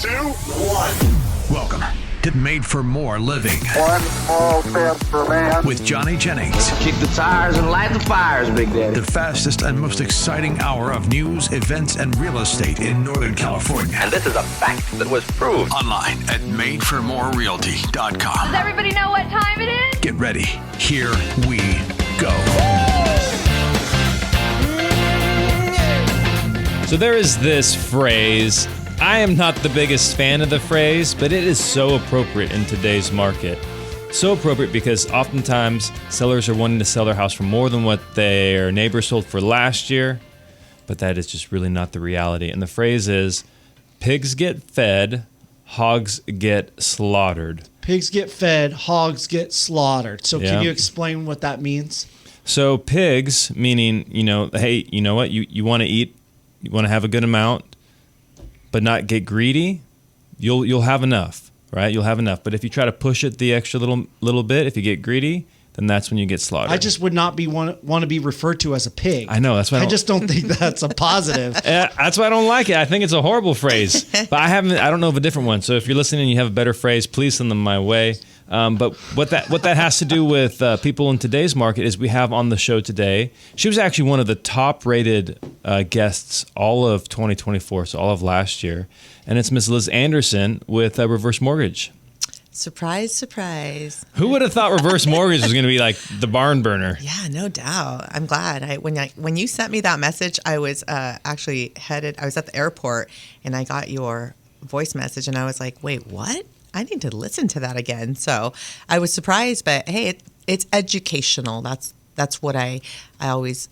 2, 1. Welcome to Made for More Living. One small step for man. With Johnny Jennings. Kick the tires and light the fires, Big Daddy. The fastest and most exciting hour of news, events, and real estate in Northern California. And this is a fact that was proved. Online at madeformorerealty.com. Does everybody know what time it is? Get ready. Here we go. So there is this phrase. I am not the biggest fan of the phrase, but it is so appropriate in today's market. So appropriate because oftentimes sellers are wanting to sell their house for more than what their neighbor sold for last year, but that is just really not the reality. And the phrase is, pigs get fed, hogs get slaughtered. Pigs get fed, hogs get slaughtered. So Yeah. can you explain what that means? So pigs, meaning, hey, you know what, you want to eat, you want to have a good amount, but not get greedy, you'll have enough, right? You'll have enough. But if you try to push it the extra little bit, if you get greedy, then that's when you get slaughtered. I just would not want to be referred to as a pig. I know, that's why I just don't think that's a positive. That's why I don't like it. I think it's a horrible phrase. But I don't know of a different one. So if you're listening and you have a better phrase, please send them my way. But what that has to do with people in today's market is we have on the show today. She was actually one of the top-rated guests all of 2024, so all of last year, and it's Miss Liz Andersen with Reverse Mortgage. Surprise, surprise. Who would have thought reverse mortgage was going to be like the barn burner? Yeah, no doubt. I'm glad. When you sent me that message, I was actually I was at the airport, and I got your voice message, and I was like, wait, what? I need to listen to that again. So I was surprised, but hey, it's educational. That's what I always,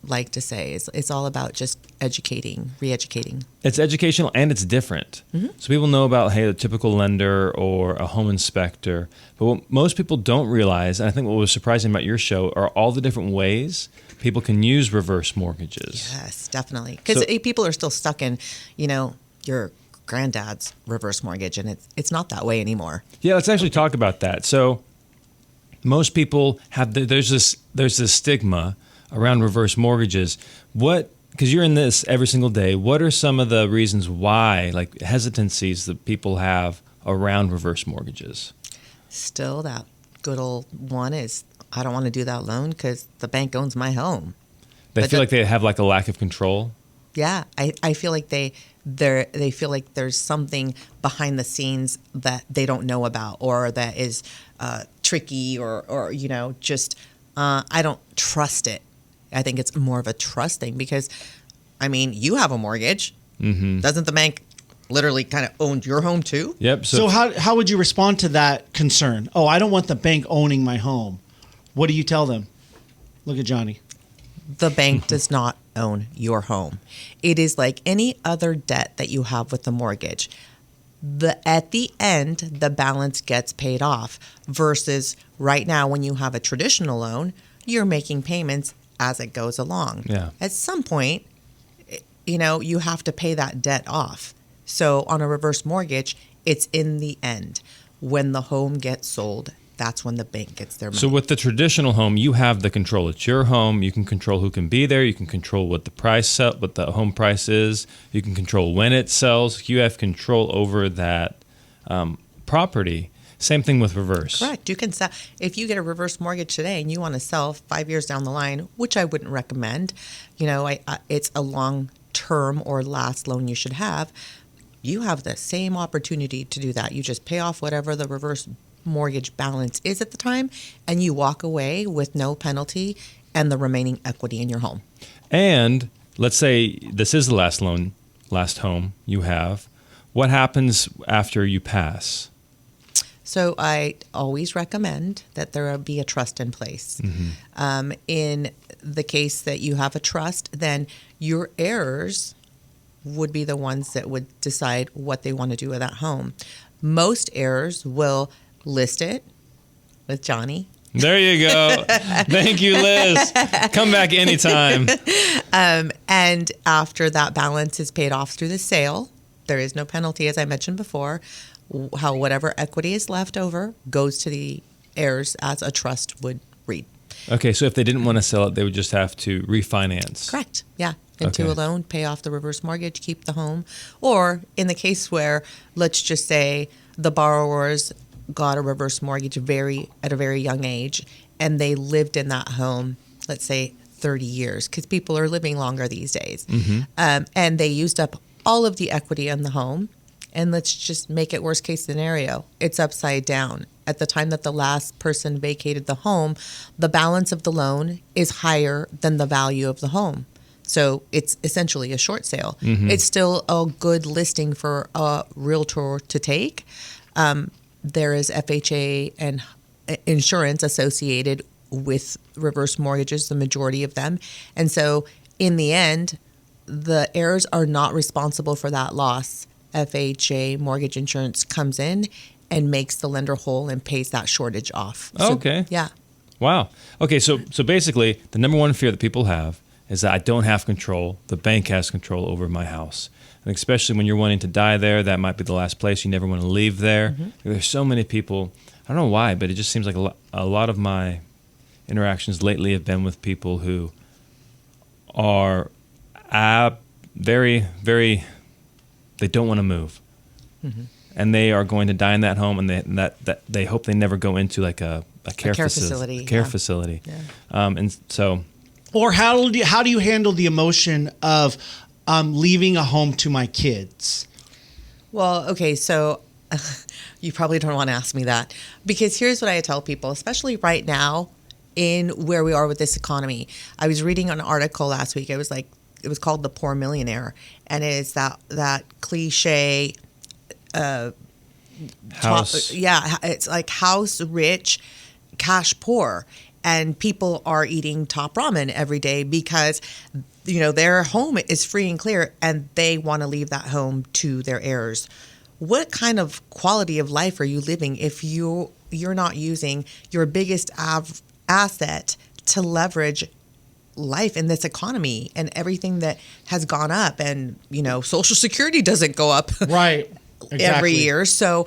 like to say. It's all about just educating, re-educating. It's educational and it's different. Mm-hmm. So people know about, hey, a typical lender or a home inspector. But what most people don't realize, and I think what was surprising about your show, are all the different ways people can use reverse mortgages. Yes, definitely. Because people are still stuck in, your granddad's reverse mortgage, and it's not that way anymore. Yeah, let's actually talk about that. So most people have there's this stigma around reverse mortgages. Because you're in this every single day, what are some of the reasons why, like hesitancies that people have around reverse mortgages? Still, that good old one is, I don't want to do that loan because the bank owns my home. They feel like they have like a lack of control. Yeah, I feel like they feel like there's something behind the scenes that they don't know about, or that is tricky, or just I don't trust it. I think it's more of a trust thing because, you have a mortgage. Mm-hmm. Doesn't the bank literally kind of own your home too? Yep. So how would you respond to that concern? Oh, I don't want the bank owning my home. What do you tell them? Look at Johnny. The bank does not own your home. It is like any other debt that you have with the mortgage. At the end, the balance gets paid off, versus right now when you have a traditional loan, you're making payments as it goes along. Yeah. At some point, you have to pay that debt off. So on a reverse mortgage, it's in the end. When the home gets sold, that's when the bank gets their money. So with the traditional home, you have the control. It's your home. You can control who can be there. You can control what the home price is. You can control when it sells. You have control over that property. Same thing with reverse. Correct. You can sell. If you get a reverse mortgage today and you want to sell 5 years down the line, which I wouldn't recommend, it's a long-term or last loan you should have. You have the same opportunity to do that. You just pay off whatever the reverse mortgage balance is at the time, and you walk away with no penalty and the remaining equity in your home. And let's say this is the last home you have. What happens after you pass? So I always recommend that there be a trust in place. Mm-hmm. In the case that you have a trust, then your heirs would be the ones that would decide what they want to do with that home. Most heirs will list it with Johnny. There you go. Thank you, Liz. Come back anytime. And after that balance is paid off through the sale, there is no penalty, as I mentioned before. Whatever equity is left over goes to the heirs as a trust would read. Okay, so if they didn't want to sell it, they would just have to refinance. Correct. Yeah. into Okay. a loan, pay off the reverse mortgage, keep the home. Or in the case where, let's just say, the borrowers got a reverse mortgage at a very young age, and they lived in that home, let's say 30 years, because people are living longer these days. And they used up all of the equity in the home. And let's just make it worst case scenario. It's upside down. At the time that the last person vacated the home, the balance of the loan is higher than the value of the home. So it's essentially a short sale. It's still a good listing for a realtor to take. There is FHA and insurance associated with reverse mortgages, the majority of them. And so in the end, the heirs are not responsible for that loss. FHA mortgage insurance comes in and makes the lender whole and pays that shortage off. So, Okay. Yeah. Wow. Okay, so basically, the number one fear that people have is that I don't have control. The bank has control over my house. And especially when you're wanting to die there, that might be the last place. You never want to leave there. There's so many people. I don't know why, but it just seems like a lot of my interactions lately have been with people who are very, very, they don't want to move. And they are going to die in that home, and they hope they never go into like a care facility. Yeah. And so, Or how do you handle the emotion of leaving a home to my kids? Well, okay, so you probably don't want to ask me that, because here's what I tell people, especially right now in where we are with this economy. I was reading an article last week. It was called The Poor Millionaire, and it is that cliche house. it's like house rich, cash poor, and people are eating top ramen every day because their home is free and clear, and they want to leave that home to their heirs. What kind of quality of life are you living if you're not using your biggest asset to leverage life in this economy and everything that has gone up? And Social Security doesn't go up Right. Exactly. every year. So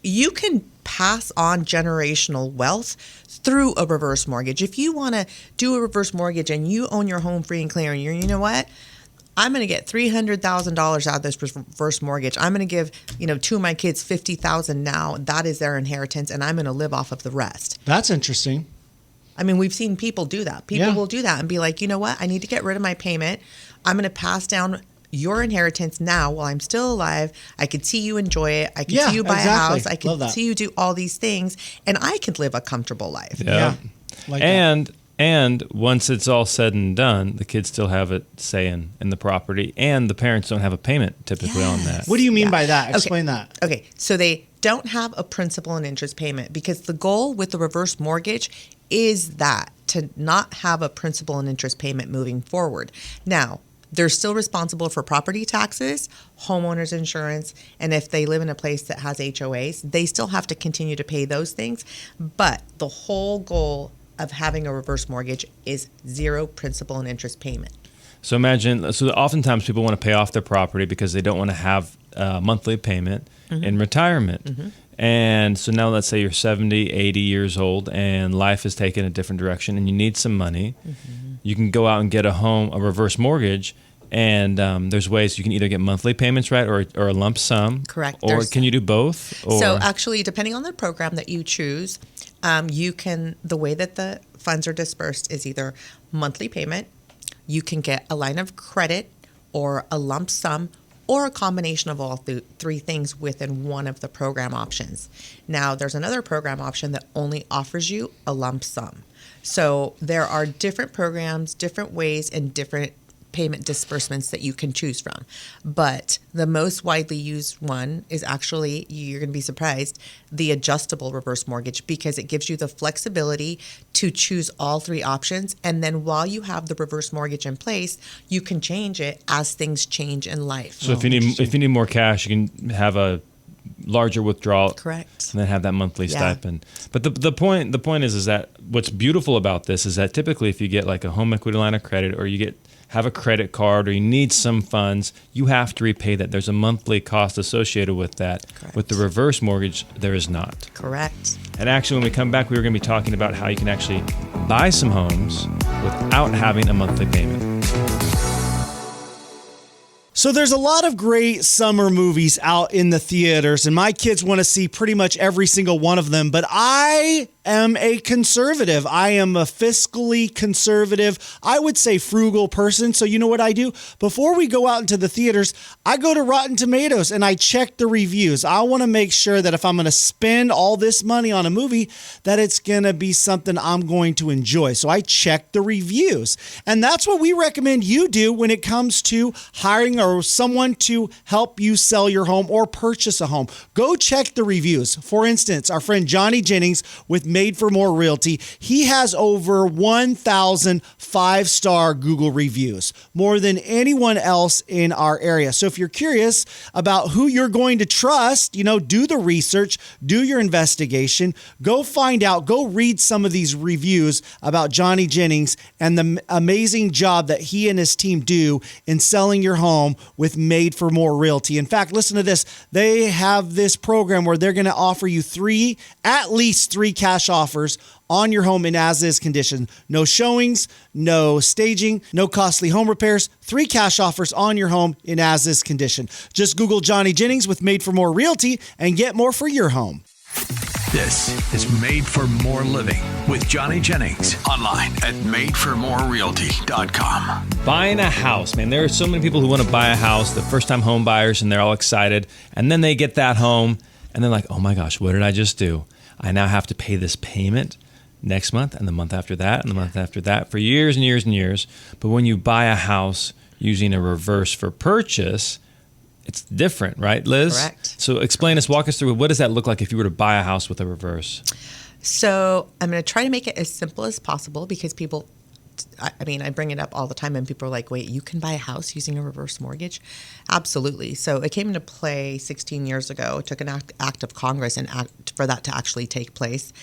you can pass on generational wealth through a reverse mortgage. If you want to do a reverse mortgage and you own your home free and clear, and you know what? I'm going to get $300,000 out of this reverse mortgage. I'm going to give, two of my kids $50,000 now. That is their inheritance, and I'm going to live off of the rest. That's interesting. I mean, we've seen people do that. People Yeah. will do that and be like, you know what? I need to get rid of my payment. I'm going to pass down your inheritance now while I'm still alive. I could see you enjoy it. I could Yeah, see you buy exactly. a house. I Love could that. see you do all these things, and I could live a comfortable life. Yeah. Like that. And once it's all said and done, the kids still have it say in the property, and the parents don't have a payment typically on that. What do you mean Yeah. by that? Okay. Explain that. Okay, so they don't have a principal and interest payment, because the goal with the reverse mortgage is that to not have a principal and interest payment moving forward. Now, they're still responsible for property taxes, homeowners insurance, and if they live in a place that has HOAs, they still have to continue to pay those things. But the whole goal of having a reverse mortgage is zero principal and interest payment. So oftentimes people want to pay off their property because they don't want to have a monthly payment in retirement. And so now let's say you're 70, 80 years old, and life has taken a different direction, and you need some money. You can go out and get a reverse mortgage, and there's ways you can either get monthly payments, right, or a lump sum. Correct. Or can you do both? Or? So actually, depending on the program that you choose, the way that the funds are dispersed is either monthly payment, you can get a line of credit, or a lump sum, or a combination of all three things within one of the program options. Now, there's another program option that only offers you a lump sum. So there are different programs, different ways, and different payment disbursements that you can choose from. But the most widely used one is actually, you're going to be surprised, the adjustable reverse mortgage, because it gives you the flexibility to choose all three options. And then while you have the reverse mortgage in place, you can change it as things change in life. So if you need more cash, you can have a larger withdrawal. Correct. And then have that monthly stipend. But the point is that what's beautiful about this is that typically if you get like a home equity line of credit, or you have a credit card, or you need some funds, you have to repay that. There's a monthly cost associated with that. Correct. With the reverse mortgage, there is not. Correct. And actually, when we come back, we're going to be talking about how you can actually buy some homes without having a monthly payment. So there's a lot of great summer movies out in the theaters, and my kids want to see pretty much every single one of them, but I am a conservative. I am a fiscally conservative, I would say frugal person. So you know what I do? Before we go out into the theaters, I go to Rotten Tomatoes and I check the reviews. I want to make sure that if I'm going to spend all this money on a movie, that it's going to be something I'm going to enjoy. So I check the reviews. And that's what we recommend you do when it comes to hiring or someone to help you sell your home or purchase a home. Go check the reviews. For instance, our friend Johnny Jennings with Made for More Realty, he has over 1,000 5-star Google reviews, more than anyone else in our area. So if you're curious about who you're going to trust, do the research, do your investigation, go find out, go read some of these reviews about Johnny Jennings and the amazing job that he and his team do in selling your home with Made for More Realty. In fact, listen to this. They have this program where they're going to offer you at least three cash offers on your home in as-is condition. No showings, no staging, no costly home repairs. 3 cash offers on your home in as-is condition. Just Google Johnny Jennings with Made for More Realty and get more for your home. This is Made for More Living with Johnny Jennings. Online at madeformorerealty.com. Buying a house, man. There are so many people who want to buy a house, the first-time home buyers, and they're all excited. And then they get that home, and they're like, oh my gosh, what did I just do? I now have to pay this payment next month and the month after that and the month after that for years and years and years. But when you buy a house using a reverse for purchase, it's different, right, Liz? Correct. So walk us through, what does that look like if you were to buy a house with a reverse? So I'm going to try to make it as simple as possible because people, I bring it up all the time and people are like, wait, you can buy a house using a reverse mortgage? Absolutely. So it came into play 16 years ago. It took an act of Congress for that to actually take place.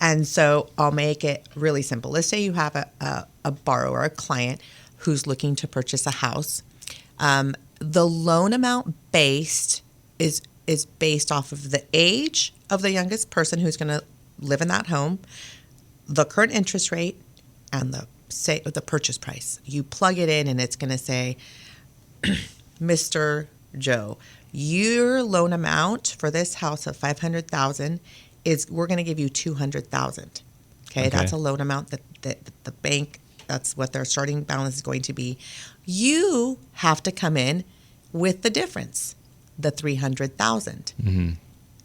And so I'll make it really simple. Let's say you have a borrower, a client who's looking to purchase a house. The loan amount is based off of the age of the youngest person who's going to live in that home, the current interest rate, and the purchase price. You plug it in and it's going to say, Mr. Joe, your loan amount for this house of $500,000 is we're going to give you $200,000. Okay, that's a loan amount that the bank, that's what their starting balance is going to be. You have to come in with the difference, the $300,000. Mm-hmm.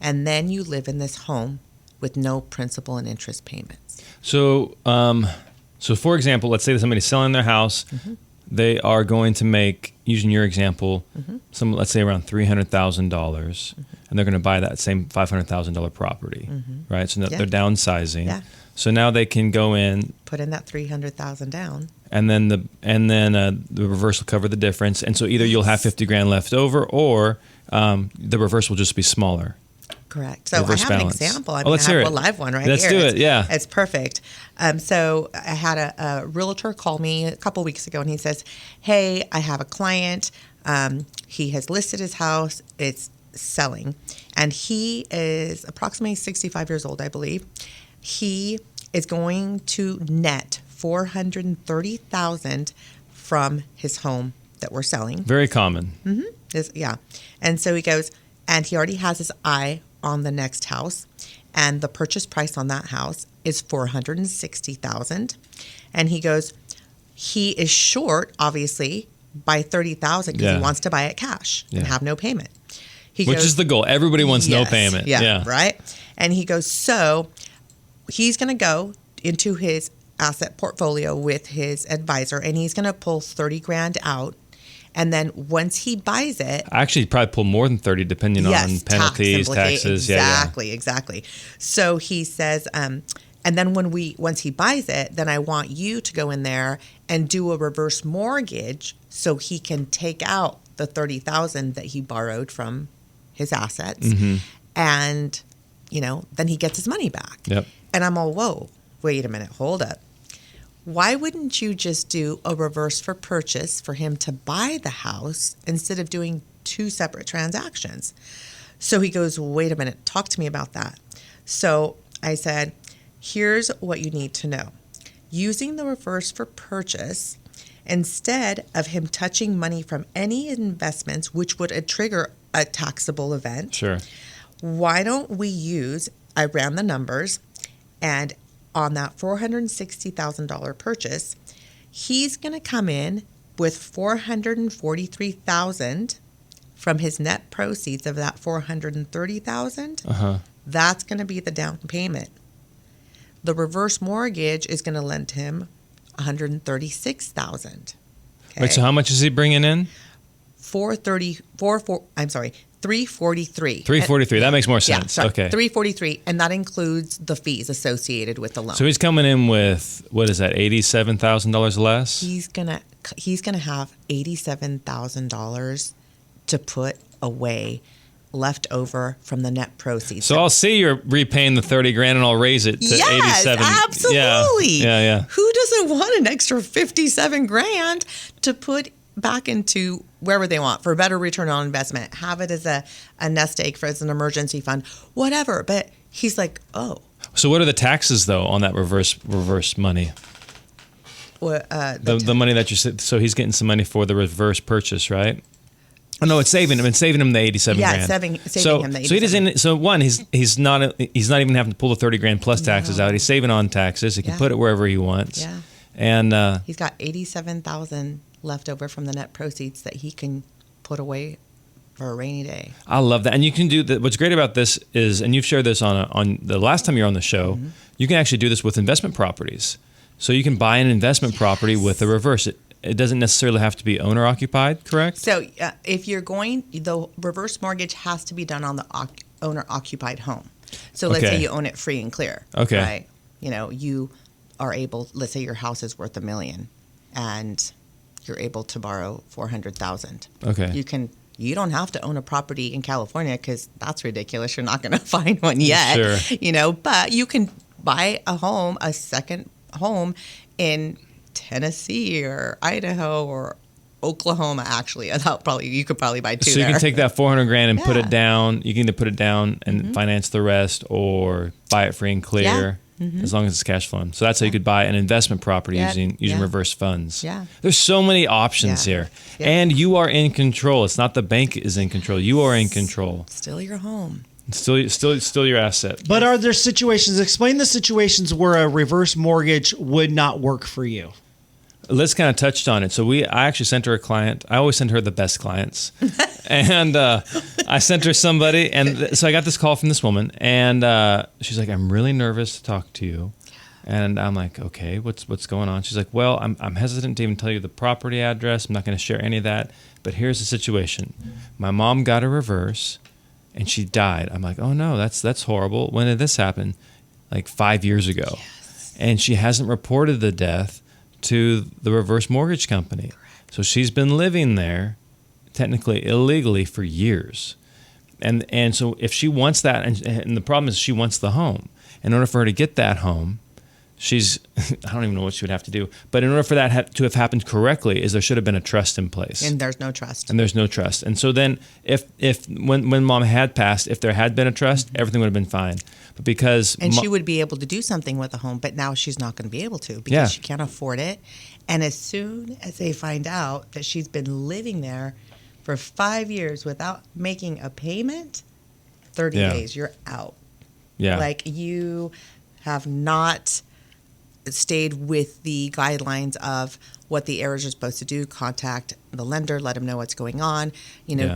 And then you live in this home with no principal and interest payments. So for example, let's say that somebody's selling their house. Mm-hmm. They are going to make, using your example, Mm-hmm. let's say around $300,000, Mm-hmm. and they're going to buy that same $500,000 property, Mm-hmm. right? So Yeah. they're downsizing. Yeah. So now they can go in, Put in that $300,000 down. and then the reverse will cover the difference. And so either you'll have $50,000 left over, or the reverse will just be smaller. Correct. So Reverse I have balance. an example. Let's I hear have it. a live one right Let's here. do it, yeah. It's perfect. So I had a realtor call me a couple weeks ago, and he says, hey, I have a client. He has listed his house. It's selling. And he is approximately 65 years old, I believe. He is going to net $430,000 from his home that we're selling. Very common. Mm-hmm. Yeah. And so he goes, and he already has his eye on the next house. And the purchase price on that house is $460,000. And he goes, he is short, obviously, by $30,000 because he wants to buy it cash and have no payment. Which is the goal. Everybody wants no payment. Yeah, right? And he goes, so he's going to go into his asset portfolio with his advisor, and he's going to pull $30,000 out. And then once he buys it, Actually, probably pull more than 30, depending on penalties, taxes. Exactly. So he says, and then once he buys it, then I want you to go in there and do a reverse mortgage so he can take out the $30,000 that he borrowed from his assets, and then he gets his money back. Yep. And I'm all, whoa, wait a minute, hold up. Why wouldn't you just do a reverse for purchase for him to buy the house instead of doing 2 separate transactions? So he goes, wait a minute, talk to me about that. So I said, here's what you need to know. Using the reverse for purchase, Instead of him touching money from any investments, which would trigger a taxable event, Sure. why don't we use, I ran the numbers, and on that $460,000 purchase, he's going to come in with $443,000 from his net proceeds of that $430,000. That's going to be the down payment. The reverse mortgage is going to lend him $136,000. Wait, so how much is he bringing in? 343. 343. That makes more sense. Sorry, okay. 343, and that includes the fees associated with the loan. So he's coming in with, what is that, $87,000 less? He's gonna have $87,000 to put away, left over from the net proceeds. So I'll see you're repaying the $30,000 and I'll raise it to yes, 87. Absolutely. Yeah. Who doesn't want an extra $57,000 to put back into wherever they want for a better return on investment? Have it as a nest egg as an emergency fund, whatever. But he's like, oh. So what are the taxes though on that reverse money? The money that you said. So he's getting some money for the reverse purchase, right? Oh no, it's saving him. It's saving him the $87,000. Yeah, it's saving him the $87,000. So he doesn't. So one, he's not even having to pull the $30,000 plus taxes out. He's saving on taxes. He can put it wherever he wants. Yeah. And he's got $87,000 left over from the net proceeds that he can put away for a rainy day. I love that. And you can do that. What's great about this is, and you've shared this on the last time you're on the show, you can actually do this with investment properties. So you can buy an investment property with a reverse. It doesn't necessarily have to be owner occupied, correct? So if you're going, the reverse mortgage has to be done on the owner occupied home. So let's say you own it free and clear. Okay. Right? You know, you are able, let's say your house is worth $1 million and you're able to borrow $400,000. Okay. You don't have to own a property in California because that's ridiculous. You're not going to find one yet. Sure. You know, but you can buy a second home in Tennessee or Idaho or Oklahoma. Actually, you could probably buy two. So you there. can take that $400,000 and put it down. You can either put it down and finance the rest, or buy it free and clear. As long as it's cash flowing. So that's how you could buy an investment property using reverse funds. Yeah. There's so many options here. Yeah. And you are in control. It's not the bank is in control. You are in control. Still your home. Still your asset. But are there situations, explain the situations where a reverse mortgage would not work for you? Liz kind of touched on it. So I actually sent her a client. I always send her the best clients. And I sent her somebody. And so I got this call from this woman. And she's like, I'm really nervous to talk to you. And I'm like, okay, what's going on? She's like, well, I'm hesitant to even tell you the property address. I'm not going to share any of that. But here's the situation. My mom got a reverse and she died. I'm like, oh no, that's horrible. When did this happen? Like 5 years ago. Yes. And she hasn't reported the death to the reverse mortgage company. Correct. So she's been living there technically illegally for years. And so if she wants that, and the problem is she wants the home. In order for her to get that home, I don't even know what she would have to do, but in order for that to have happened correctly, there should have been a trust in place. And there's no trust. And so then when mom had passed, if there had been a trust, everything would have been fine. But because she would be able to do something with the home, but now she's not going to be able to because she can't afford it. And as soon as they find out that she's been living there for 5 years without making a payment, 30 days, you're out. Yeah. Like you have not stayed with the guidelines of what the heirs are supposed to do. Contact the lender, let them know what's going on.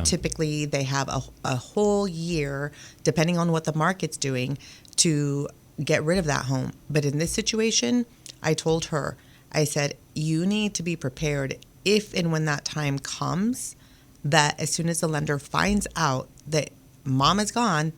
Typically they have a whole year, depending on what the market's doing, to get rid of that home. But in this situation, I told her, I said, you need to be prepared if and when that time comes, that as soon as the lender finds out that mom is gone,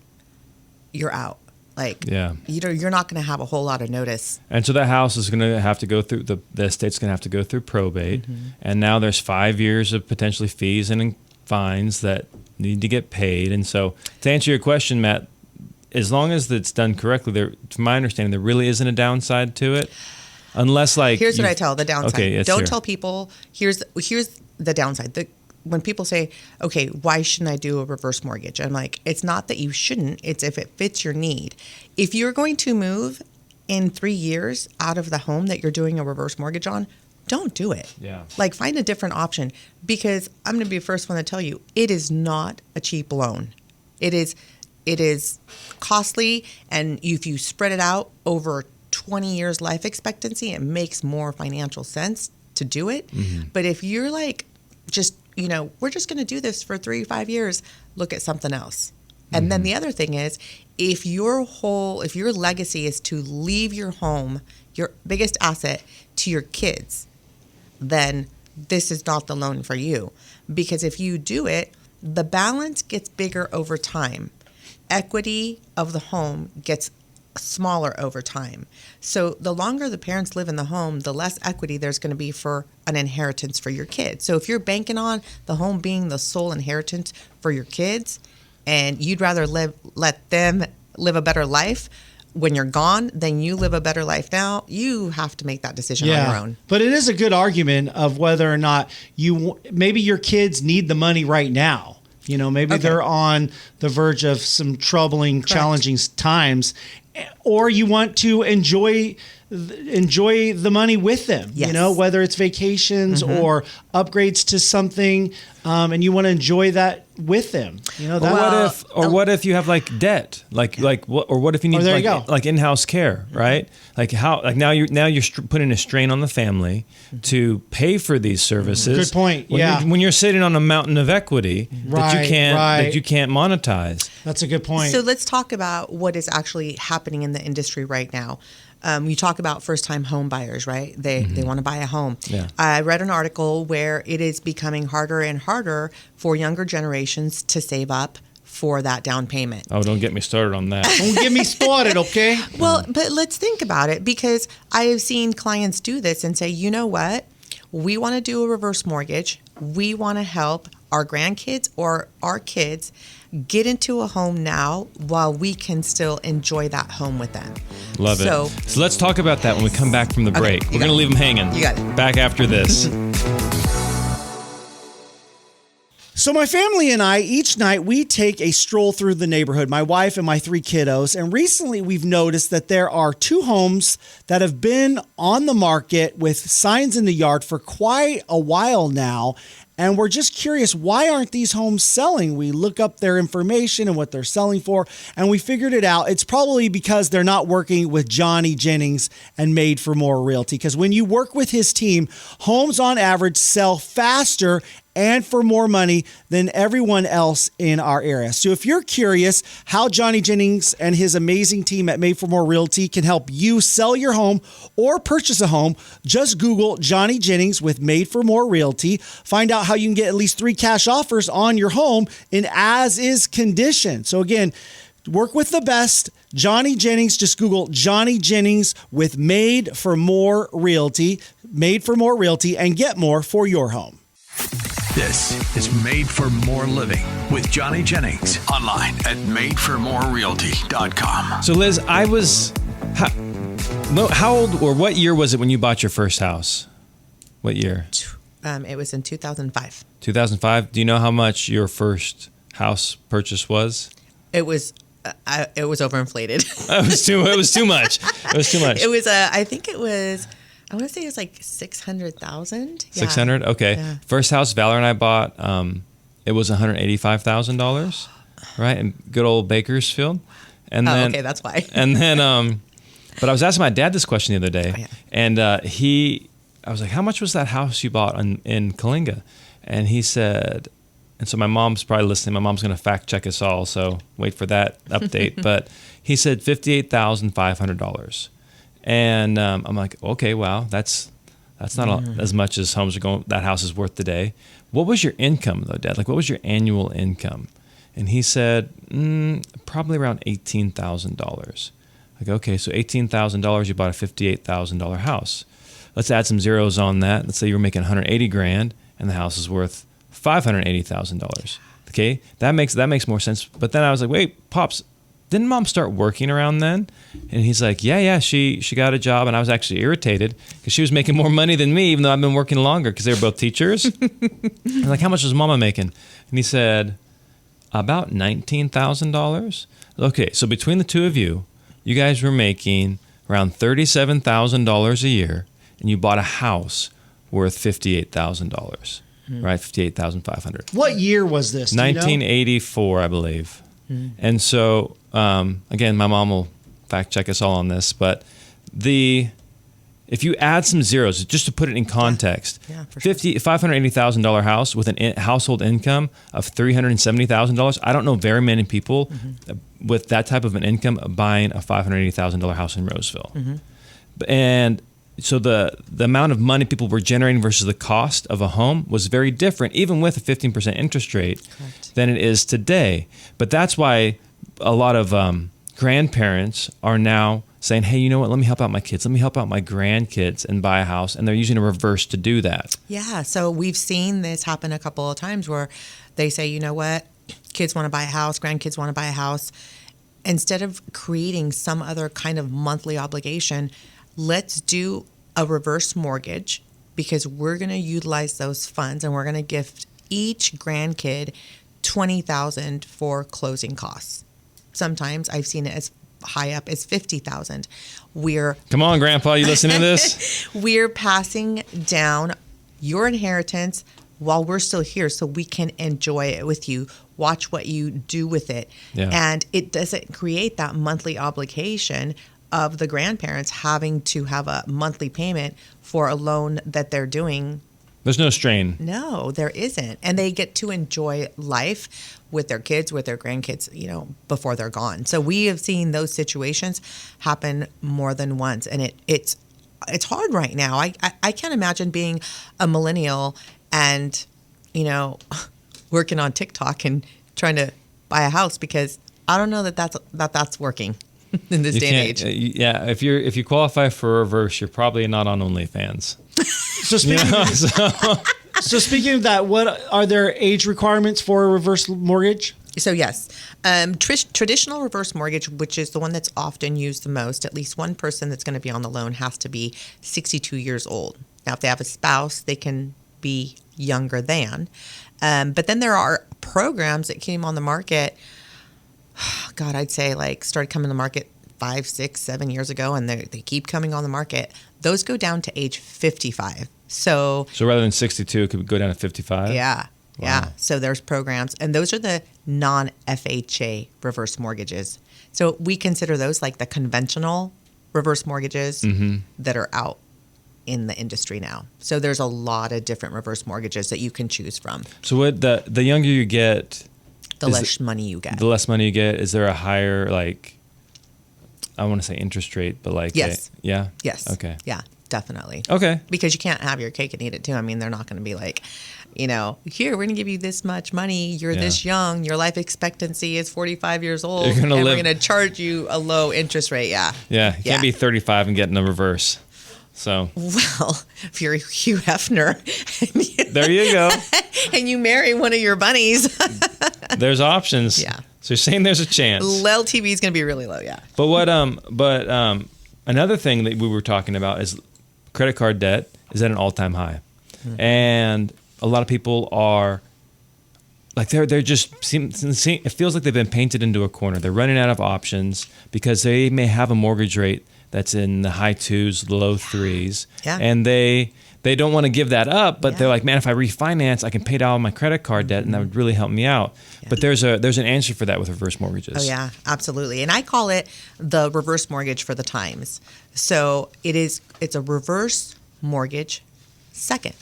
you're out. You're not going to have a whole lot of notice. And so that house is going to have to go through, the estate's going to have to go through probate. And now there's 5 years of potentially fees and fines that need to get paid. And so to answer your question, Matt, as long as it's done correctly, to my understanding, there really isn't a downside to it. Unless here's what I tell the downside. Okay, don't tell people, here's the downside. When people say, okay, why shouldn't I do a reverse mortgage? I'm like, it's not that you shouldn't. It's if it fits your need. If you're going to move in 3 years out of the home that you're doing a reverse mortgage on, don't do it. Yeah. Like, find a different option, because I'm going to be the first one to tell you, it is not a cheap loan. It is costly, and if you spread it out over 20 years life expectancy, it makes more financial sense to do it. Mm-hmm. But if you're like, just, we're just going to do this for 3-5 years, look at something else. And then the other thing is, if your legacy is to leave your home, your biggest asset, to your kids, then this is not the loan for you. Because if you do it, the balance gets bigger over time. Equity of the home gets smaller over time. So the longer the parents live in the home, the less equity there's going to be for an inheritance for your kids. So if you're banking on the home being the sole inheritance for your kids, and you'd rather let them live a better life when you're gone than you live a better life now, you have to make that decision on your own. But it is a good argument of whether or not maybe your kids need the money right now. Maybe they're on the verge of some troubling, challenging times, or you want to enjoy the money with them, whether it's vacations or upgrades to something, and you want to enjoy that with them. What if you have like debt, or what if you need like in-house care, right? Now you're putting a strain on the family to pay for these services. Good point. When you're sitting on a mountain of equity that you can't monetize. That's a good point. So let's talk about what is actually happening in the industry right now. You talk about first-time home buyers, right? They want to buy a home. Yeah. I read an article where it is becoming harder and harder for younger generations to save up for that down payment. Oh, don't get me started on that. Don't get me started, okay? Well, but let's think about it, because I have seen clients do this and say, you know what? We want to do a reverse mortgage. We want to help our grandkids or our kids get into a home now while we can still enjoy that home with them. Love it. So let's talk about that when we come back from the break. We're going to leave them hanging. You got it. Back after this. So my family and I, each night, we take a stroll through the neighborhood, my wife and my 3 kiddos. And recently we've noticed that there are 2 homes that have been on the market with signs in the yard for quite a while now. And we're just curious, why aren't these homes selling? We look up their information and what they're selling for, and we figured it out. It's probably because they're not working with Johnny Jennings and Made for More Realty. Because when you work with his team, homes on average sell faster and for more money than everyone else in our area. So if you're curious how Johnny Jennings and his amazing team at Made for More Realty can help you sell your home or purchase a home, just Google Johnny Jennings with Made for More Realty. Find out how you can get at least 3 cash offers on your home in as-is condition. So again, work with the best. Johnny Jennings, just Google Johnny Jennings with Made for More Realty, Made for More Realty, and get more for your home. This is Made for More Living with Johnny Jennings. Online at madeformorerealty.com. So Liz, how old or what year was it when you bought your first house? What year? It was in 2005. 2005. Do you know how much your first house purchase was? It was overinflated. It was too much. It was too much. It was I think it was, I want to say it was like 600,000. Yeah. 600. Okay. Yeah. First house Valor and I bought, it was $185,000, right? In good old Bakersfield. And then, okay, that's why. And then, but I was asking my dad this question the other day, and I was like, "How much was that house you bought in Kalinga?" And he said, and so my mom's probably listening. My mom's going to fact check us all, so wait for that update. But he said $58,500. And I'm like, okay, wow, that's not as much as homes are going. That house is worth today. What was your income though, Dad? Like, what was your annual income? And he said, probably around $18,000. Like, okay, so $18,000, you bought a $58,000 house. Let's add some zeros on that. Let's say you were making $180,000, and the house is worth $580,000. Okay, that makes more sense. But then I was like, wait, Pops, didn't Mom start working around then? And he's like, yeah, she got a job, and I was actually irritated because she was making more money than me, even though I've been working longer because they were both teachers. I was like, how much was Mama making? And he said, about $19,000. Okay, so between the two of you, you guys were making around $37,000 a year, and you bought a house worth $58,000, right? $58,500. What year was this? Do you know? 1984, I believe. And so, again, my mom will fact check us all on this, but if you add some zeros, just to put it in context, for sure. $580,000 house with a household income of $370,000. I don't know very many people with that type of an income buying a $580,000 house in Roseville. And so the amount of money people were generating versus the cost of a home was very different, even with a 15% interest rate, than it is today. But that's why a lot of grandparents are now saying, hey, you know what, let me help out my kids. Let me help out my grandkids and buy a house. And they're using a reverse to do that. Yeah. So we've seen this happen a couple of times where they say, you know what, kids want to buy a house, grandkids want to buy a house. Instead of creating some other kind of monthly obligation, let's do a reverse mortgage because we're going to utilize those funds and we're going to gift each grandkid $20,000 for closing costs. Sometimes I've seen it as high up as $50,000. Come on, Grandpa, you listening to this? We're passing down your inheritance while we're still here so we can enjoy it with you, watch what you do with it. Yeah. And it doesn't create that monthly obligation of the grandparents having to have a monthly payment for a loan that they're doing. There's no strain. No, there isn't. And they get to enjoy life with their kids, with their grandkids, before they're gone. So we have seen those situations happen more than once. And it's hard right now. I can't imagine being a millennial and, working on TikTok and trying to buy a house because I don't know that's working in this day and age. Yeah, if you qualify for reverse, you're probably not on OnlyFans. So speaking of that, what are there age requirements for a reverse mortgage? So yes, traditional reverse mortgage, which is the one that's often used the most, at least one person that's going to be on the loan has to be 62 years old. Now, if they have a spouse, they can be younger than. But then there are programs that came on the market, God, I'd say started coming to the market 5, 6, 7 years ago, and they keep coming on the market. Those go down to age 55. So rather than 62, it could go down to 55? Yeah. Wow. Yeah. So there's programs, and those are the non-FHA reverse mortgages. So we consider those like the conventional reverse mortgages that are out in the industry now. So there's a lot of different reverse mortgages that you can choose from. So what the younger you get, the less money you get. The less money you get, is there a higher, I want to say interest rate, but yes. Yeah? Yes. Okay. Yeah, definitely. Okay. Because you can't have your cake and eat it too. I mean, they're not going to be here, we're going to give you this much money. You're this young. Your life expectancy is 45 years old. We're going to charge you a low interest rate. Yeah. Yeah. You can't be 35 and get in a reverse. So. Well, if you're Hugh Hefner. There you go. And you marry one of your bunnies. There's options. Yeah. So you're saying there's a chance. LTV is going to be really low, yeah. But another thing that we were talking about is credit card debt is at an all-time high. And a lot of people are they're just it feels like they've been painted into a corner. They're running out of options because they may have a mortgage rate that's in the high 2s, low 3s. Yeah. And they don't want to give that up, but they're like, man, if I refinance, I can pay down my credit card debt, and that would really help me out. Yeah. But there's an answer for that with reverse mortgages. Oh, yeah, absolutely. And I call it the reverse mortgage for the times. So it's a reverse mortgage second.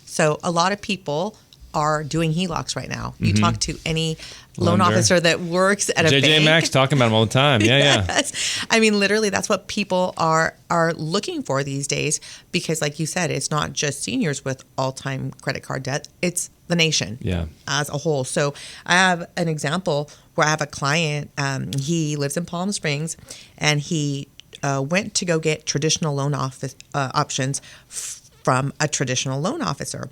So a lot of people are doing HELOCs right now. You talk to any loan officer that works at a bank. JJ Maxx talking about them all the time. Yeah, yes. Yeah. I mean, literally, that's what people are looking for these days because, like you said, it's not just seniors with all-time credit card debt. It's the nation as a whole. So I have an example where I have a client. He lives in Palm Springs, and he went to go get traditional loan options from a traditional loan officer.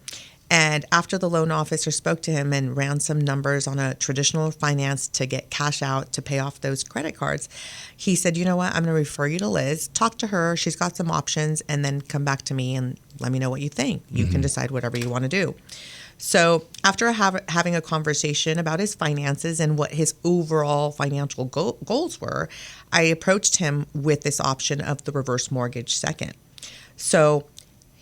And after the loan officer spoke to him and ran some numbers on a traditional finance to get cash out to pay off those credit cards, he said, you know what, I'm going to refer you to Liz, talk to her, she's got some options, and then come back to me and let me know what you think. You can decide whatever you want to do. So after having a conversation about his finances and what his overall financial goals were, I approached him with this option of the reverse mortgage second. So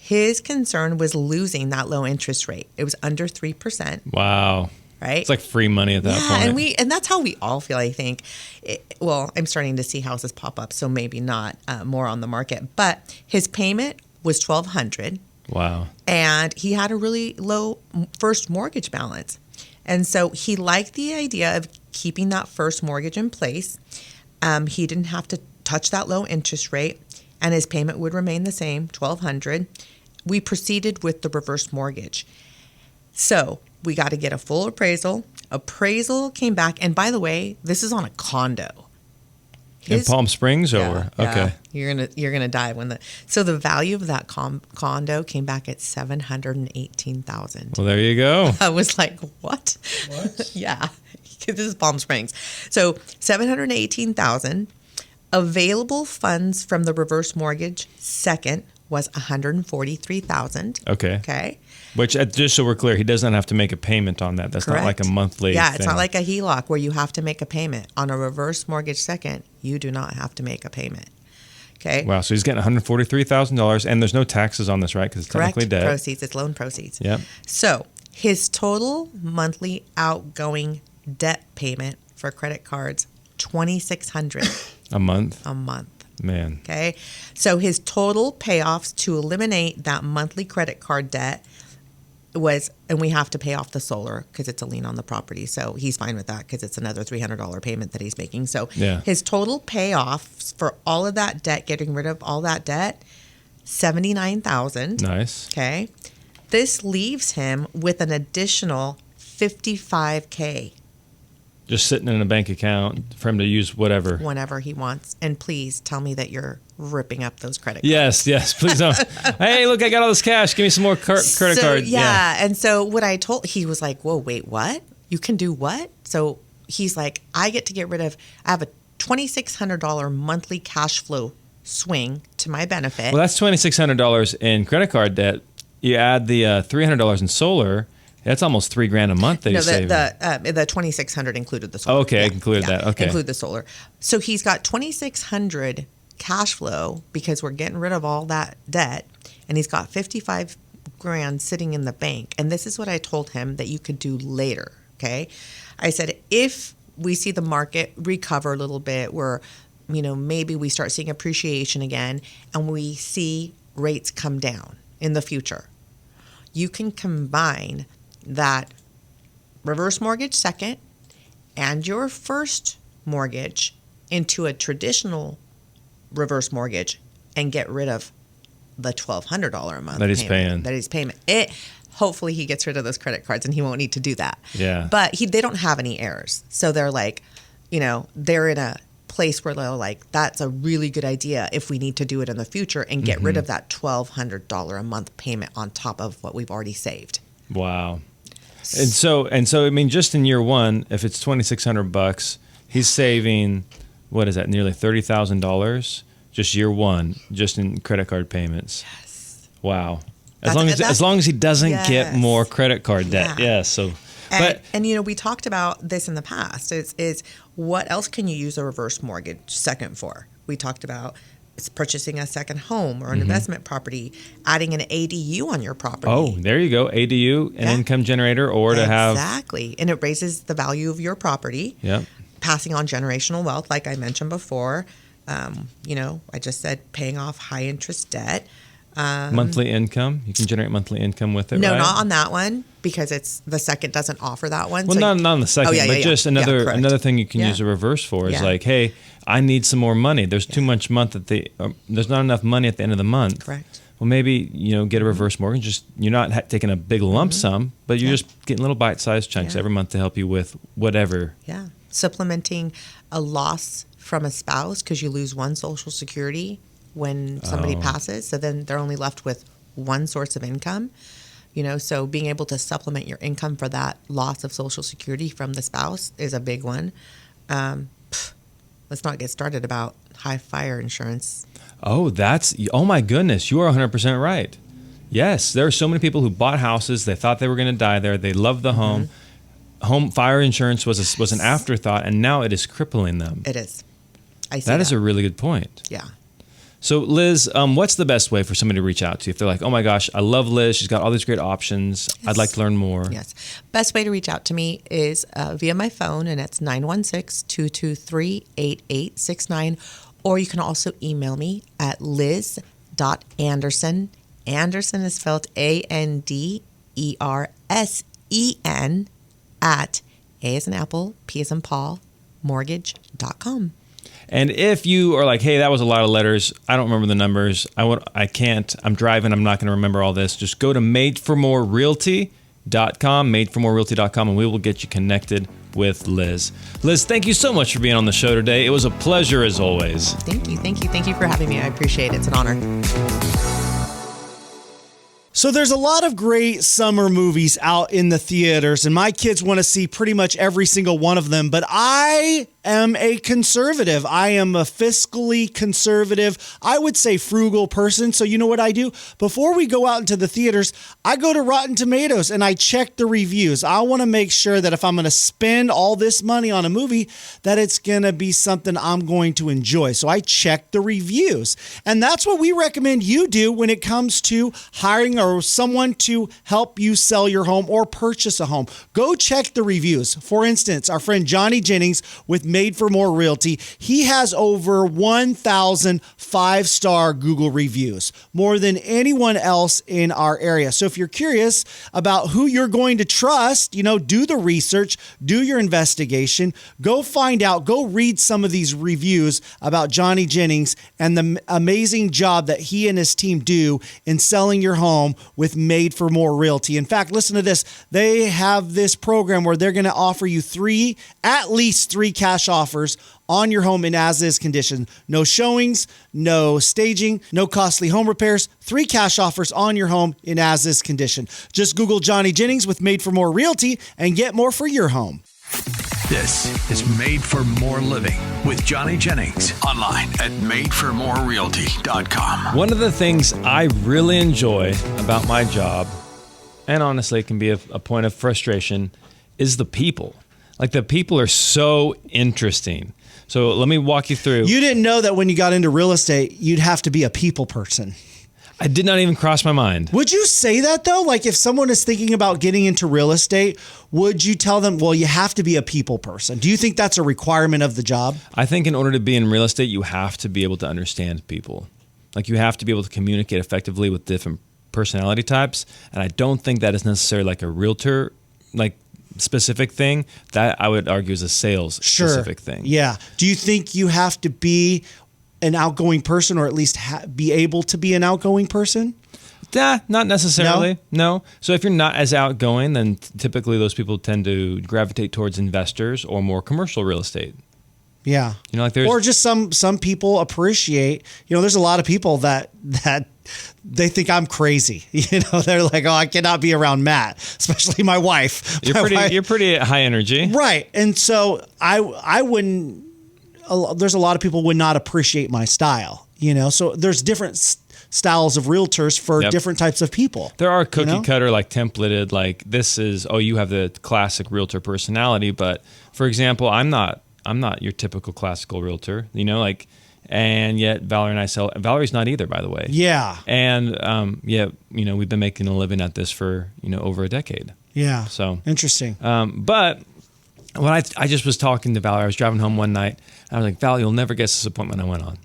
His concern was losing that low interest rate. It was under 3%. Wow. Right? It's like free money at that point. And that's how we all feel, I think. Well, I'm starting to see houses pop up, so maybe not more on the market. But his payment was $1,200. Wow. And he had a really low first mortgage balance. And so he liked the idea of keeping that first mortgage in place. He didn't have to touch that low interest rate, and his payment would remain the same, $1,200. We proceeded with the reverse mortgage. So we got to get a full appraisal. Appraisal came back, and by the way, this is on a condo. In Palm Springs, or okay, you're gonna die when so the value of that condo came back at $718,000. Well, there you go. I was like, what? Yeah, this is Palm Springs. So $718,000. Available funds from the reverse mortgage second was $143,000. Okay. Which, just so we're clear, he doesn't have to make a payment on that. That's Correct. Not like a monthly Yeah, thing. it's not like a HELOC where you have to make a payment. On a reverse mortgage second, you do not have to make a payment. Okay. Wow, so he's getting $143,000, and there's no taxes on this, right? Because it's Correct. technically debt. Proceeds. It's loan proceeds. Yep. So his total monthly outgoing debt payment for credit cards, $2,600 A month? a month. Man. Okay. So his total payoffs to eliminate that monthly credit card debt was, and we have to pay off the solar because it's a lien on the property. So he's fine with that because it's another $300 payment that he's making. So his total payoffs for all of that debt, getting rid of all that debt, $79,000. Nice. Okay. This leaves him with an additional $55K. Just sitting in a bank account for him to use whatever. Whenever he wants. And please tell me that you're ripping up those credit cards. Yes, please don't. Hey, look, I got all this cash. Give me some more credit cards. Yeah. And so what I told, he was like, whoa, wait, what? You can do what? So he's like, I have a $2,600 monthly cash flow swing to my benefit. Well, that's $2,600 in credit card debt. You add the $300 in solar. That's almost $3,000 a month that he's saving. The $2,600 included the solar. Oh, okay, included that. Okay, include the solar. So he's got $2,600 cash flow because we're getting rid of all that debt, and he's got $55,000 sitting in the bank. And this is what I told him that you could do later. Okay, I said if we see the market recover a little bit, where maybe we start seeing appreciation again, and we see rates come down in the future, you can combine that reverse mortgage second and your first mortgage into a traditional reverse mortgage and get rid of the $1,200 a month that he's paying. Hopefully he gets rid of those credit cards and he won't need to do that. Yeah. But they don't have any heirs. So they're like, they're in a place where they're like, that's a really good idea if we need to do it in the future and get rid of that $1,200 a month payment on top of what we've already saved. Wow. And so I mean, just in year one, if it's $2,600, he's saving, what is that, nearly $30,000 just year one, just in credit card payments. Yes. Wow. As long as he doesn't get more credit card debt. Yeah. So, and we talked about this in the past. Is what else can you use a reverse mortgage second for? We talked about purchasing a second home or an investment property, adding an ADU on your property. Oh, there you go. ADU, an income generator, or to have. Exactly. And it raises the value of your property. Yep. Passing on generational wealth, like I mentioned before. I just said paying off high interest debt. Monthly income. You can generate monthly income with it, No, right? not on that one because the second doesn't offer that one. Well, not on the second, but just another thing you can use a reverse for is like, hey, I need some more money. There's too much there's not enough money at the end of the month. Correct. Well, maybe, get a reverse mortgage. Just you're not taking a big lump sum, but you're just getting little bite-sized chunks every month to help you with whatever. Yeah. Supplementing a loss from a spouse because you lose one Social Security when somebody passes. So then they're only left with one source of income. So being able to supplement your income for that loss of Social Security from the spouse is a big one. Let's not get started about high fire insurance. Oh, my goodness. You are 100% right. Yes, there are so many people who bought houses. They thought they were going to die there. They loved the home. Home fire insurance was an afterthought, and now it is crippling them. It is. I see that is a really good point. Yeah. So Liz, what's the best way for somebody to reach out to you if they're like, oh my gosh, I love Liz. She's got all these great options. Yes. I'd like to learn more. Yes. Best way to reach out to me is via my phone, and it's 916-223-8869. Or you can also email me at liz.andersen. Andersen is spelled Andersen at A as in Apple, P as in Paul, mortgage.com. And if you are like, hey, that was a lot of letters, I don't remember the numbers, I can't, I'm driving, I'm not going to remember all this, just go to madeformorerealty.com, madeformorerealty.com, and we will get you connected with Liz. Liz, thank you so much for being on the show today. It was a pleasure as always. Thank you. Thank you for having me. I appreciate it. It's an honor. So there's a lot of great summer movies out in the theaters, and my kids want to see pretty much every single one of them, but I am a conservative. I am a fiscally conservative, I would say frugal person. So you know what I do? Before we go out into the theaters, I go to Rotten Tomatoes and I check the reviews. I want to make sure that if I'm going to spend all this money on a movie, that it's going to be something I'm going to enjoy. So I check the reviews. And that's what we recommend you do when it comes to hiring or someone to help you sell your home or purchase a home. Go check the reviews. For instance, our friend Johnny Jennings with Made for More Realty, he has over 1,000 five-star Google reviews, more than anyone else in our area. So if you're curious about who you're going to trust, do the research, do your investigation, go find out, go read some of these reviews about Johnny Jennings and the amazing job that he and his team do in selling your home with Made for More Realty. In fact, listen to this. They have this program where they're going to offer you at least three cash offers on your home in as-is condition. No showings, no staging, no costly home repairs. 3 cash offers on your home in as-is condition. Just Google Johnny Jennings with Made for More Realty and get more for your home. This is Made for More Living with Johnny Jennings. Online at madeformorerealty.com. One of the things I really enjoy about my job, and honestly it can be a point of frustration, is the people. Like, the people are so interesting. So let me walk you through. You didn't know that when you got into real estate, you'd have to be a people person. I did not even cross my mind. Would you say that though? Like, if someone is thinking about getting into real estate, would you tell them, well, you have to be a people person? Do you think that's a requirement of the job? I think in order to be in real estate, you have to be able to understand people. Like, you have to be able to communicate effectively with different personality types. And I don't think that is necessarily like a realtor, specific thing. That I would argue is a sales specific thing. Yeah. Do you think you have to be an outgoing person, or at least be able to be an outgoing person? Not necessarily. No. So if you're not as outgoing, then typically those people tend to gravitate towards investors or more commercial real estate. Yeah. There's, or just some people appreciate, there's a lot of people that they think I'm crazy. They're like, oh, I cannot be around Matt, especially my wife. You're pretty high energy. Right. And so I wouldn't, there's a lot of people would not appreciate my style, so there's different styles of realtors for different types of people. There are cookie cutter, templated, this is, you have the classic realtor personality. But for example, I'm not your typical classical realtor, and yet Valerie and I sell. Valerie's not either, by the way. Yeah. And we've been making a living at this for over a decade. Yeah. So interesting. But when I just was talking to Valerie, I was driving home one night. And I was like, Val, you'll never guess this appointment I went on.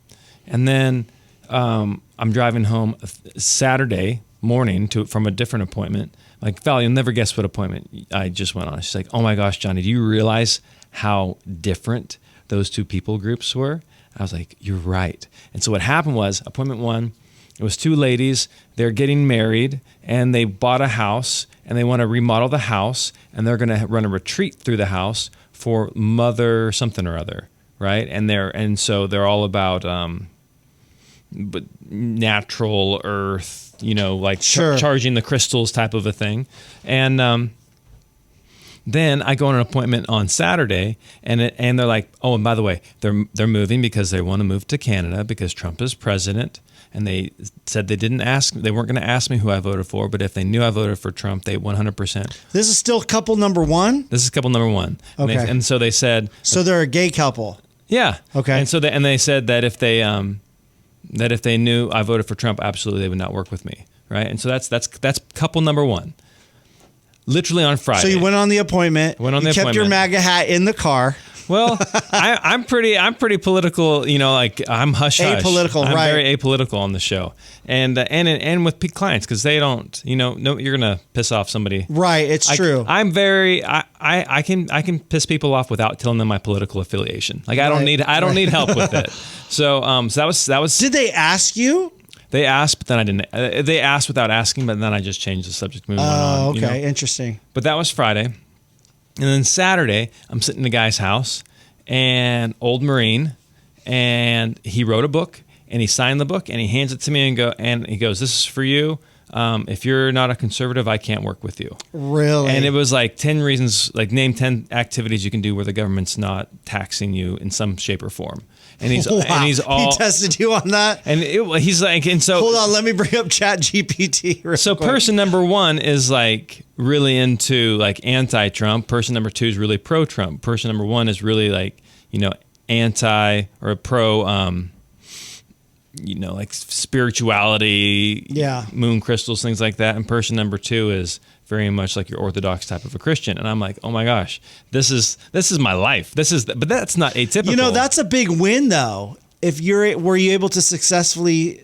And then I'm driving home Saturday morning from a different appointment. I'm like, Val, you'll never guess what appointment I just went on. She's like, oh my gosh, Johnny, do you realize how different those two people groups were? I was like, you're right. And so what happened was, appointment 1, it was 2 ladies. They're getting married, and they bought a house, and they want to remodel the house, and they're going to run a retreat through the house for mother something or other, right? And so they're all about but natural earth, charging the crystals type of a thing. And then I go on an appointment on Saturday, and they're like, oh, and by the way, they're moving because they want to move to Canada because Trump is president. And they said they weren't going to ask me who I voted for, but if they knew I voted for Trump, they 100%. This is still couple number 1? This is couple number 1. Okay. And so they said. So they're a gay couple. Yeah. Okay. And so they said that if they that if they knew I voted for Trump, absolutely they would not work with me, right? And so that's couple number one. Literally on Friday. So you went on the appointment. You kept your MAGA hat in the car. Well, I'm pretty political. Like I'm hush hush. Apolitical, I'm right? Very apolitical on the show, and with clients because they don't. No, you're gonna piss off somebody. Right, it's true. I'm very. I can piss people off without telling them my political affiliation. Like I don't need help with it. So that was. Did they ask you? They asked, but then I didn't. They asked without asking, but then I just changed the subject. Moving on. Oh, okay, interesting. But that was Friday. And then Saturday, I'm sitting in a guy's house, and old Marine, and he wrote a book, and he signed the book, and he hands it to me and he goes, "This is for you. If you're not a conservative, I can't work with you." Really? And it was like 10 reasons, like name 10 activities you can do where the government's not taxing you in some shape or form. And he's he tested you on that. And he's like, and so hold on, let me bring up ChatGPT. So quick. Person number one is like really into like anti-Trump. Person number two is really pro-Trump. Person number one is really like anti or pro. Like spirituality, moon crystals, things like that. And person number two is very much like your Orthodox type of a Christian. And I'm like, oh my gosh, this is my life. But that's not atypical. That's a big win though. Were you able to successfully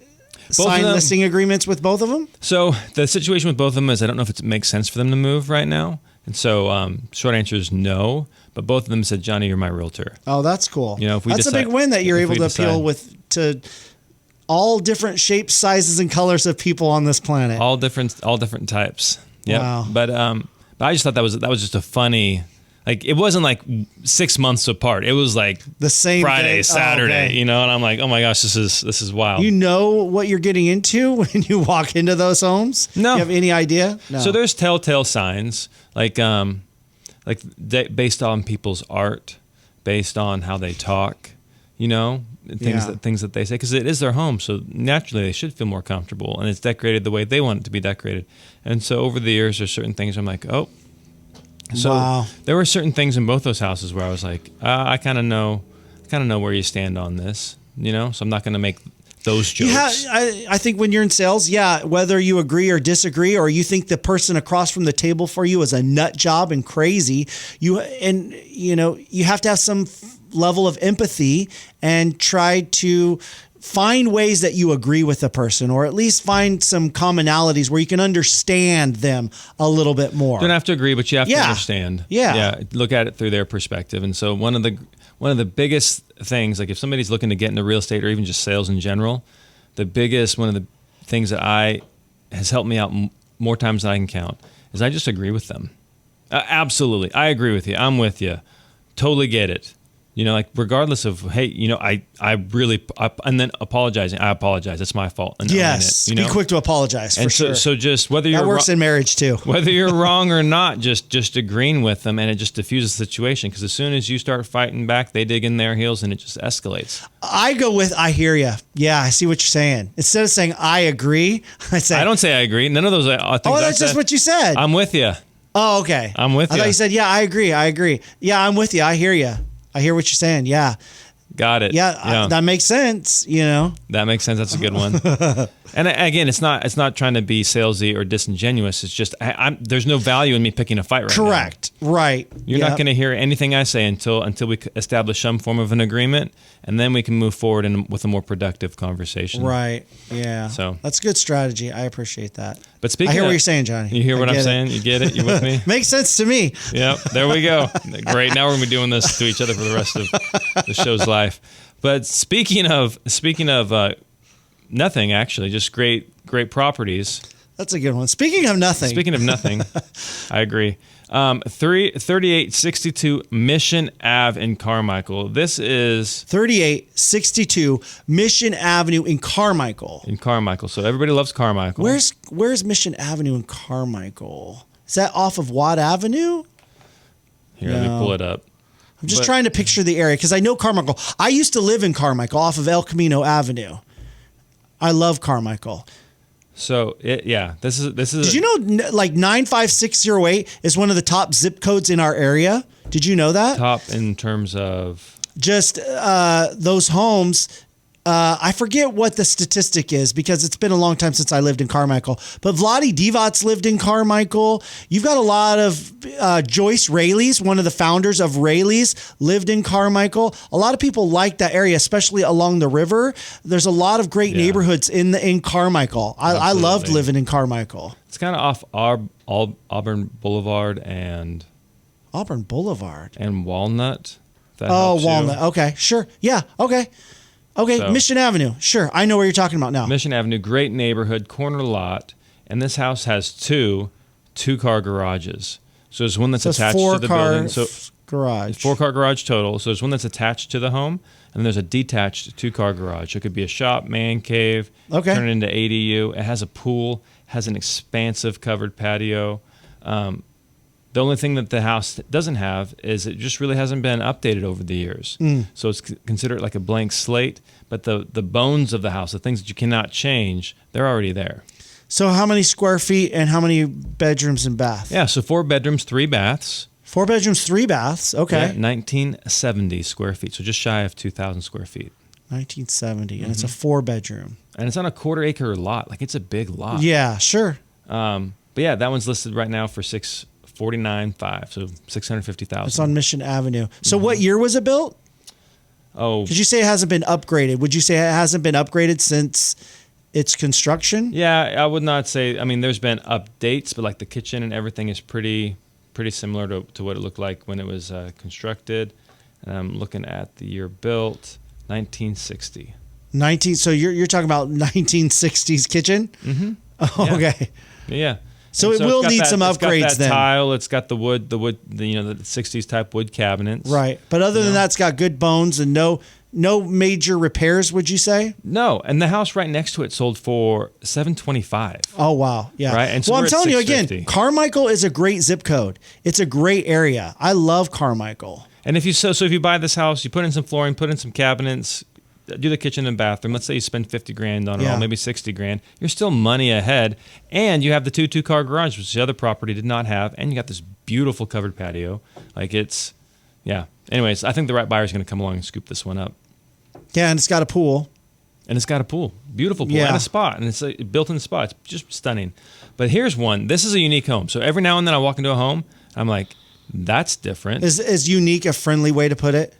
sign listing agreements with both of them? So the situation with both of them is I don't know if it makes sense for them to move right now. And so short answer is no. But both of them said, Johnny, you're my realtor. Oh, that's cool. If we that's a big win that you're able to appeal to all different shapes, sizes, and colors of people on this planet. All different types. Yeah. Wow. But I just thought that was just a funny. Like it wasn't like 6 months apart. It was like the same Friday, day. Saturday, and I'm like, oh my gosh, this is wild. You know what you're getting into when you walk into those homes? No. You have any idea? No. So there's telltale signs based on people's art, based on how they talk, things that they say, because it is their home, so naturally they should feel more comfortable, and it's decorated the way they want it to be decorated. And so over the years, there's certain things I'm like, oh. So there were certain things in both those houses where I was like, I kind of know where you stand on this, so I'm not going to make those jokes. Yeah, I think when you're in sales, whether you agree or disagree, or you think the person across from the table for you is a nut job and crazy, you have to have some level of empathy and try to find ways that you agree with the person, or at least find some commonalities where you can understand them a little bit more. You don't have to agree, but you have to understand. Yeah. Look at it through their perspective. And so one of the biggest things, like if somebody's looking to get into real estate or even just sales in general, one of the things that has helped me out more times than I can count is I just agree with them. Absolutely. I agree with you. I'm with you. Totally get it. Regardless of, hey, and then apologizing. I apologize. It's my fault. And yes, be quick to apologize. For sure. So just whether you're that works in marriage too. Whether you're wrong or not, just agreeing with them, and it just diffuses the situation. Because as soon as you start fighting back, they dig in their heels, and it just escalates. I go with I hear you. Yeah, I see what you're saying. Instead of saying I agree, I don't say I agree. None of those things. Oh, that's just what you said. I'm with you. Oh, okay. I'm with you. I thought you said I agree. Yeah, I'm with you. I hear you. I hear what you're saying. Yeah. Got it. Yeah. That makes sense. That makes sense. That's a good one. And again, it's not trying to be salesy or disingenuous. It's just there's no value in me picking a fight right now. Correct. Right. You're not going to hear anything I say until we establish some form of an agreement, and then we can move forward with a more productive conversation. Right. Yeah. So that's good strategy. I appreciate that. But I hear what you're saying, Johnny. You hear what I'm saying? You get it? You with me? Makes sense to me. Yep. There we go. Great. Now we're going to be doing this to each other for the rest of the show's life. But speaking of nothing, actually, just great properties. That's a good one. Speaking of nothing, I agree. 3862 Mission Ave in Carmichael. This is 3862 Mission Avenue in Carmichael. So everybody loves Carmichael. Where's Mission Avenue in Carmichael? Is that off of Watt Avenue? Here, let me pull it up. I'm just trying to picture the area because I know Carmichael. I used to live in Carmichael off of El Camino Avenue. I love Carmichael. So this is. Did you know like 95608 is one of the top zip codes in our area? Did you know that? Top in terms of just those homes I forget what the statistic is because it's been a long time since I lived in Carmichael, but Vladi Divac's lived in Carmichael. You've got a lot of Joyce Rayleigh's, one of the founders of Rayleigh's, lived in Carmichael. A lot of people like that area, especially along the river. There's a lot of great neighborhoods in Carmichael. I loved living in Carmichael. It's kind of off Auburn Boulevard and Walnut. Walnut. Okay, sure. Yeah, okay. Okay, so, Mission Avenue. Sure, I know where you're talking about now. Mission Avenue, great neighborhood, corner lot, and this house has two-car garages. So there's one that's attached to the building. So garage. 4-car garage total. So there's one that's attached to the home, and there's a detached 2-car garage. It could be a shop, man cave, turn it into ADU. It has a pool, has an expansive covered patio. The only thing that the house doesn't have is it just really hasn't been updated over the years. So it's considered like a blank slate, but the bones of the house, the things that you cannot change, they're already there. So how many square feet and how many bedrooms and baths? Yeah, so 4 bedrooms, 3 baths. 4 bedrooms, 3 baths. Okay. Yeah, 1970 square feet, so just shy of 2,000 square feet. 1970, and it's a 4-bedroom. And it's on a 1/4-acre lot. Like, it's a big lot. Yeah, sure. But yeah, that one's listed right now for $649,500, so $650,000. It's on Mission Avenue. So what year was it built? Oh, because you say it hasn't been upgraded. Would you say it hasn't been upgraded since its construction? Yeah, I would not say. I mean, there's been updates, but like the kitchen and everything is pretty similar to what it looked like when it was constructed. And I'm looking at the year built, 1960. So you're talking about 1960s kitchen? Mm-hmm. Oh, okay. Yeah. So it will need some upgrades. It's got that then. tile. It's got the wood, the 60s type wood cabinets. Right. But other than that, it's got good bones and no major repairs, would you say? No. And the house right next to it sold for $725,000. Oh, wow. Yeah. Right. And so I'm telling you again, $650,000. Carmichael is a great zip code. It's a great area. I love Carmichael. And if you buy this house, you put in some flooring, put in some cabinets, do the kitchen and bathroom. Let's say you spend $50,000 on it all, maybe $60,000. You're still money ahead, and you have the 2-car garage, which the other property did not have, and you got this beautiful covered patio. Like Anyways, I think the right buyer is going to come along and scoop this one up. Yeah, and it's got a pool. Beautiful pool, and a spa, and it's a built-in spa. It's just stunning. But here's one. This is a unique home. So every now and then I walk into a home, I'm like, that's different. Is unique a friendly way to put it?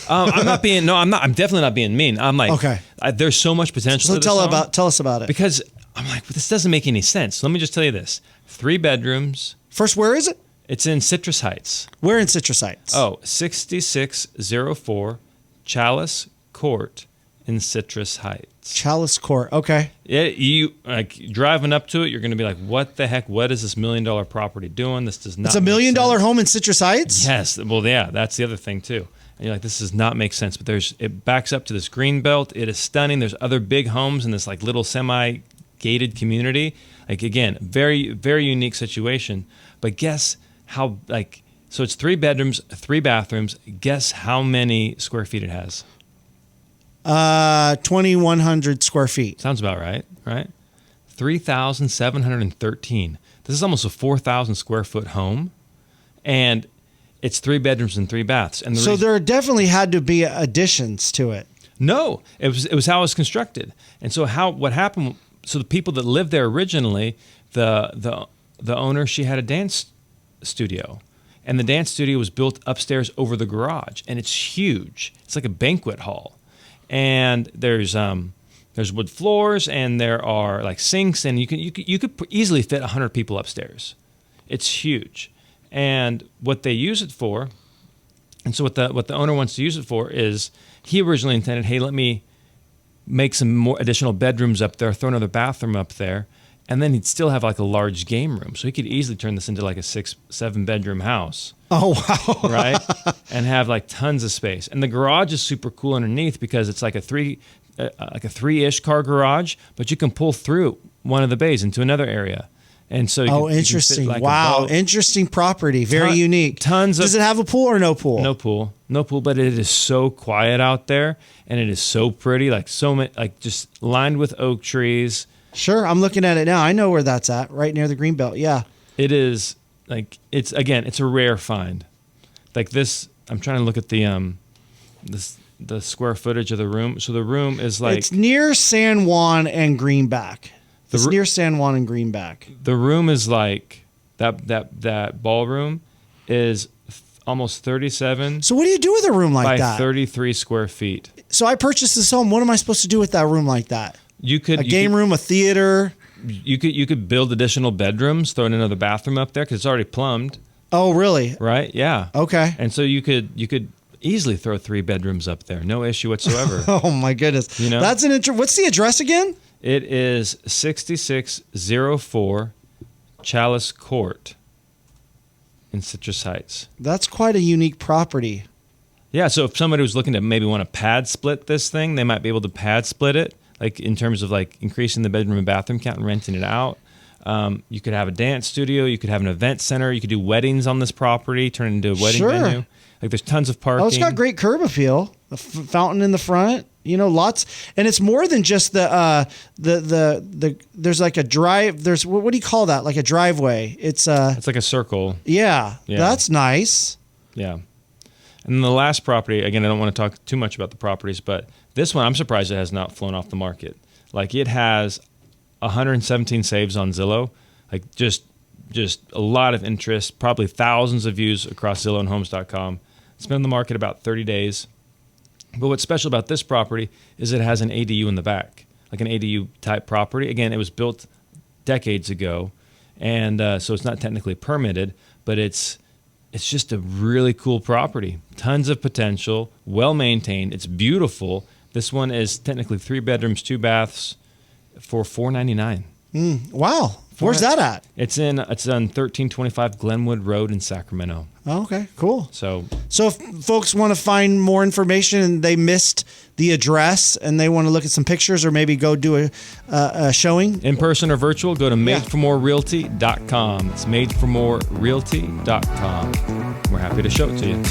I'm definitely not being mean. I'm like, okay. There's so much potential. So to this home tell us about it. Because I'm like, this doesn't make any sense. Let me just tell you this: 3 bedrooms. First, where is it? It's in Citrus Heights. Where in Citrus Heights? 6604 Chalice Court in Citrus Heights. Chalice Court. Okay. Yeah, you like driving up to it, you're going to be like, what the heck? What is this $1 million property doing? This does not. It's a $1 million home in Citrus Heights. Yes. Well, yeah, that's the other thing too. And you're like, this does not make sense. But it backs up to this green belt. It is stunning. There's other big homes in this like little semi-gated community. Like again, very, very unique situation. But guess how so it's 3 bedrooms, 3 bathrooms. Guess how many square feet it has? 2,100 square feet. Sounds about right, right? 3,713. This is almost a 4,000 square foot home. And it's 3 bedrooms and 3 baths. And there definitely had to be additions to it. No, it was how it was constructed. And so what happened? So the people that lived there originally, the owner, she had a dance studio, and the dance studio was built upstairs over the garage, and it's huge. It's like a banquet hall, and there's wood floors, and there are like sinks, and you could easily fit 100 people upstairs. It's huge. And what they use it for, and so what the owner wants to use it for is, he originally intended, hey, let me make some more additional bedrooms up there, throw another bathroom up there, and then he'd still have like a large game room. So he could easily turn this into like a 6-7 bedroom house. Oh, wow. Right? And have like tons of space. And the garage is super cool underneath because it's like a 3-ish car garage, but you can pull through one of the bays into another area. And so interesting. Like wow. Interesting property. Very unique. Does it have a pool or no pool? No pool, but it is so quiet out there, and it is so pretty, like so many, like just lined with oak trees. Sure. I'm looking at it now. I know where that's at, right near the Greenbelt. Yeah. It is like, it's a rare find. Like this, I'm trying to look at the the square footage of the room. So the room is like It's near San Juan and Greenback. It's near San Juan and Greenback. The room is like that ballroom is almost 37 So what do you do with a room like by that? 33 square feet. So I purchased this home. What am I supposed to do with that room like that? You could A game room, a theater. You could build additional bedrooms, throw in another bathroom up there because it's already plumbed, Oh, really? right? Yeah. Okay. And so you could easily throw 3 bedrooms up there, no issue whatsoever. Oh my goodness. You know? That's what's the address again? It is 6604 Chalice Court in Citrus Heights. That's quite a unique property. Yeah, so if somebody was looking to maybe want to pad split this thing, they might be able to pad split it, like in terms of like increasing the bedroom and bathroom count and renting it out. You could have a dance studio. You could have an event center. You could do weddings on this property, turn it into a wedding Sure. venue. Like there's tons of parking. Oh, it's got great curb appeal. The fountain in the front, lots, and it's more than just the there's like a drive. There's what do you call that? Like a driveway. It's like a circle. yeah. That's nice. Yeah. And then the last property, again, I don't want to talk too much about the properties, but this one, I'm surprised it has not flown off the market. Like it has 117 saves on Zillow, like just a lot of interest, probably thousands of views across Zillow and Homes.com. It's been on the market about 30 days. But what's special about this property is it has an ADU in the back, like an ADU type property. Again, it was built decades ago, and so it's not technically permitted, but it's just a really cool property. Tons of potential, well maintained. It's beautiful. This one is technically 3 bedrooms, 2 baths for $499. Wow. Where's that at? It's on 1325 Glenwood Road in Sacramento. Oh, okay, cool. So if folks want to find more information and they missed the address and they want to look at some pictures or maybe go do a showing, in person or virtual, go to madeformorerealty.com. It's madeformorerealty.com. We're happy to show it to you.